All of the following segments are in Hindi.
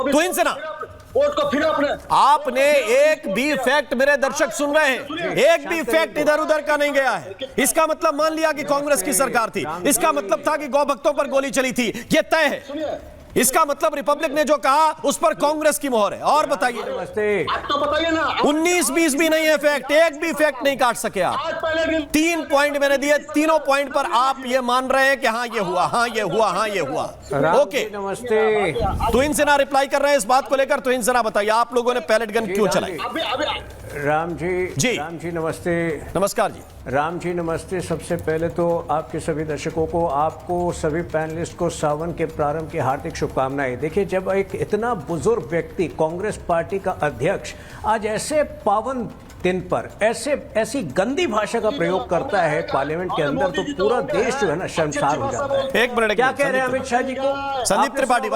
तुहिन सिन्हा, वोट को फिर आपने एक भी फैक्ट, मेरे दर्शक सुन रहे हैं, एक भी फैक्ट इधर उधर का नहीं गया है। इसका मतलब मान लिया कि कांग्रेस की सरकार थी, इसका मतलब था कि गौ भक्तों पर गोली चली थी, ये तय है। इसका मतलब रिपब्लिक ने जो कहा उस पर कांग्रेस की मोहर है। और बताइए, तो बताइए ना, 19-20 भी नहीं है फैक्ट, एक भी फैक्ट नहीं काट सके आप। 3 पॉइंट मैंने दिए, तीनों पॉइंट पर आप ये मान रहे हैं कि हाँ ये हुआ, हाँ ये हुआ, हाँ ये हुआ। ओके, नमस्ते। तुहिन सिन्हा रिप्लाई कर रहे हैं इस बात को लेकर। तुहिन सिन्हा बताइए, आप लोगों ने पैलेट गन क्यों चलाई? राम जी नमस्ते। नमस्कार जी। राम जी नमस्ते। सबसे पहले तो आपके सभी दर्शकों को, आपको सभी पैनलिस्ट को सावन के प्रारंभ की हार्दिक शुभकामनाएं। देखिए, जब एक इतना बुजुर्ग व्यक्ति, कांग्रेस पार्टी का अध्यक्ष, आज ऐसे पावन दिन पर ऐसी गंदी भाषा का प्रयोग करता है पार्लियामेंट के अंदर, तो पूरा देश जो है ना शर्मसार हो जाता है। एक मिनट, क्या कह रहे हैं अमित शाह जी को? संदीप त्रिपाठी,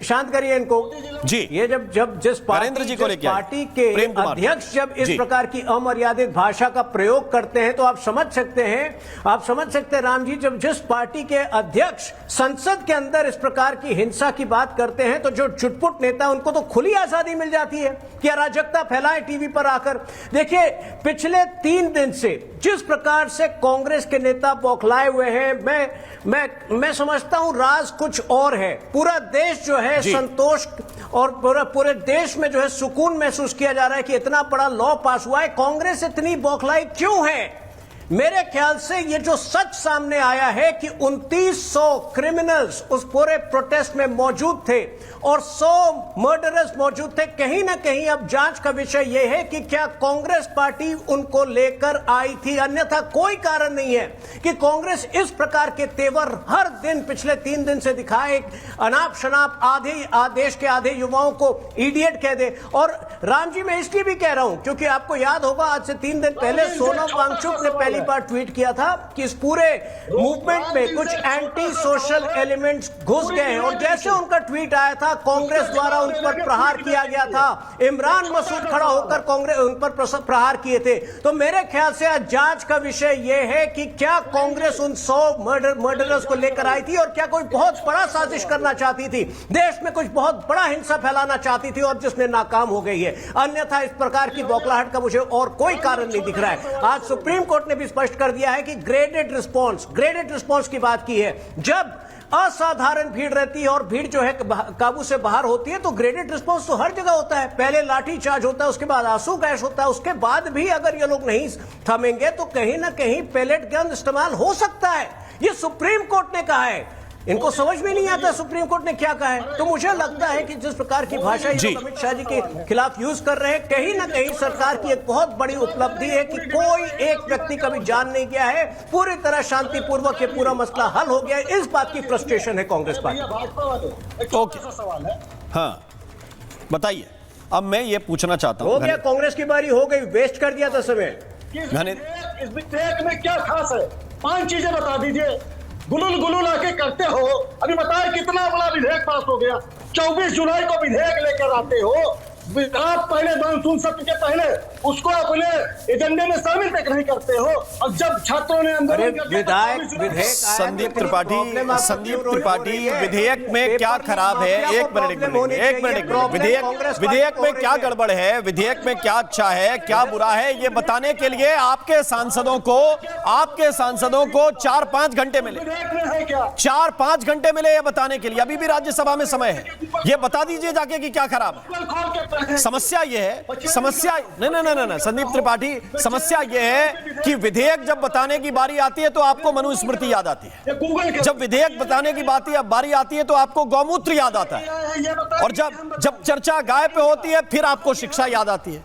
शांत करिए इनको जी। ये जब जिस पार्टी के अध्यक्ष जब इस प्रकार की अमर्यादित भाषा का प्रयोग करते हैं तो आप समझ सकते हैं राम जी, जब जिस पार्टी के अध्यक्ष संसद के अंदर इस प्रकार की हिंसा की बात करते हैं तो जो चुटपुट नेता उनको तो खुली आजादी मिल जाती है कि अराजकता फैलाए टीवी पर आकर। देखिए, पिछले 3 दिन से जिस प्रकार से कांग्रेस के नेता बौखलाए हुए हैं, मैं समझता हूं राज कुछ और है। पूरा देश जो है संतोष और पूरे देश में जो है सुकून महसूस किया जा रहा है कि इतना बड़ा लॉ पास हुआ है। कांग्रेस इतनी बौखलाई क्यों है? मेरे ख्याल से ये जो सच सामने आया है कि 2900 क्रिमिनल्स उस पूरे प्रोटेस्ट में मौजूद थे और 100 मर्डरर्स मौजूद थे, कहीं ना कहीं अब जांच का विषय यह है कि क्या कांग्रेस पार्टी उनको लेकर आई थी। अन्यथा कोई कारण नहीं है कि कांग्रेस इस प्रकार के तेवर हर दिन पिछले 3 दिन से दिखाए, अनाप शनाप देश के आधे युवाओं को इडियट कह दे। और राम जी, मैं इसलिए भी कह रहा हूं क्योंकि आपको याद होगा आज से 3 दिन पहले सोनम वांगचुक ने पहली बार ट्वीट किया था कि इस पूरे मूवमेंट में कुछ एंटी सोशल एलिमेंट्स घुस गए हैं, और जैसे उनका ट्वीट आया था कांग्रेस द्वारा उन पर प्रहार किया गया था। इमरान मसूद खड़ा होकर कांग्रेस उन पर प्रहार किए थे। तो मेरे ख्याल से आज जांच का विषय यह है कि क्या कांग्रेस उन 100 मर्डरर्स को लेकर आई थी और क्या कोई बहुत बड़ा साजिश करना चाहती थी, देश में कुछ बहुत बड़ा हिंसा फैलाना चाहती थी और जिसने नाकाम हो गई है। अन्यथा इस प्रकार की बौखलाहट का मुझे और कोई कारण नहीं दिख रहा है। आज सुप्रीम कोर्ट ने भी स्पष्ट कर दिया है कि ग्रेडेड रिस्पॉन्स की बात की है। जब असाधारण भीड़ रहती है और भीड़ जो है काबू से बाहर होती है तो ग्रेडेड रिस्पॉन्स तो हर जगह होता है। पहले लाठी चार्ज होता है, उसके बाद आंसू गैस होता है, उसके बाद भी अगर ये लोग नहीं थमेंगे तो कहीं ना कहीं पेलेट गन इस्तेमाल हो सकता है। ये सुप्रीम कोर्ट ने कहा है, इनको समझ में नहीं आता सुप्रीम कोर्ट ने क्या कहा है। तो मुझे लगता है कि जिस प्रकार की भाषा ये अमित शाह जी के खिलाफ यूज कर रहे हैं, कहीं ना कहीं सरकार की एक बहुत बड़ी उपलब्धि है कि कोई एक व्यक्ति कभी जान नहीं गया है, पूरी तरह शांतिपूर्वक ये पूरा मसला हल हो गया है। इस बात की फ्रस्ट्रेशन है कांग्रेस पार्टी। ओके, हाँ बताइए। अब मैं ये पूछना चाहता हूँ, हो गया कांग्रेस की बारी, हो गई, वेस्ट कर दिया था समय। इस विधेयक में क्या खास है? 5 चीजें बता दीजिए। गुलुल आके करते हो। अभी बताए कितना बड़ा विधेयक पास हो गया। 24 जुलाई को विधेयक लेकर आते हो, आप पहले मानसून सत्र के पहले उसको अपने एजेंडे में शामिल तक नहीं करते हो, और जब छात्रों ने संदीप त्रिपाठी, विधेयक में क्या खराब है? एक मिनट, विधेयक में क्या गड़बड़ है, विधेयक में क्या अच्छा है, क्या बुरा है, ये बताने के लिए आपके सांसदों को 4-5 घंटे मिले। 4-5 घंटे मिले ये बताने के लिए। अभी भी राज्यसभा में समय है, ये बता दीजिए जाके कि क्या खराब है। समस्या यह है, नहीं संदीप त्रिपाठी, समस्या यह है कि विधेयक जब बताने की बारी आती है तो आपको मनुस्मृति याद आती है, जब विधेयक बताने की बारी आती है तो आपको गौमूत्र याद आता है, और जब चर्चा गाय पे होती है फिर आपको शिक्षा याद आती है।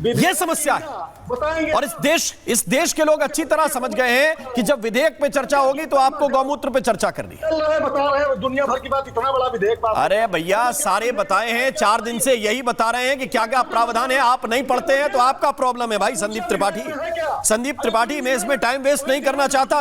यह समस्या है, और इस देश के लोग अच्छी तरह समझ गए हैं कि जब विधेयक पे चर्चा होगी तो आपको गौमूत्र पे चर्चा करनी है। बता रहे हैं दुनिया भर की बात, इतना बड़ा विधेयक। अरे भैया, सारे बताए हैं, 4 दिन से यही बता रहे हैं कि क्या क्या प्रावधान है। आप नहीं पढ़ते हैं तो आपका प्रॉब्लम है भाई। संदीप त्रिपाठी, मैं इसमें टाइम वेस्ट नहीं करना चाहता।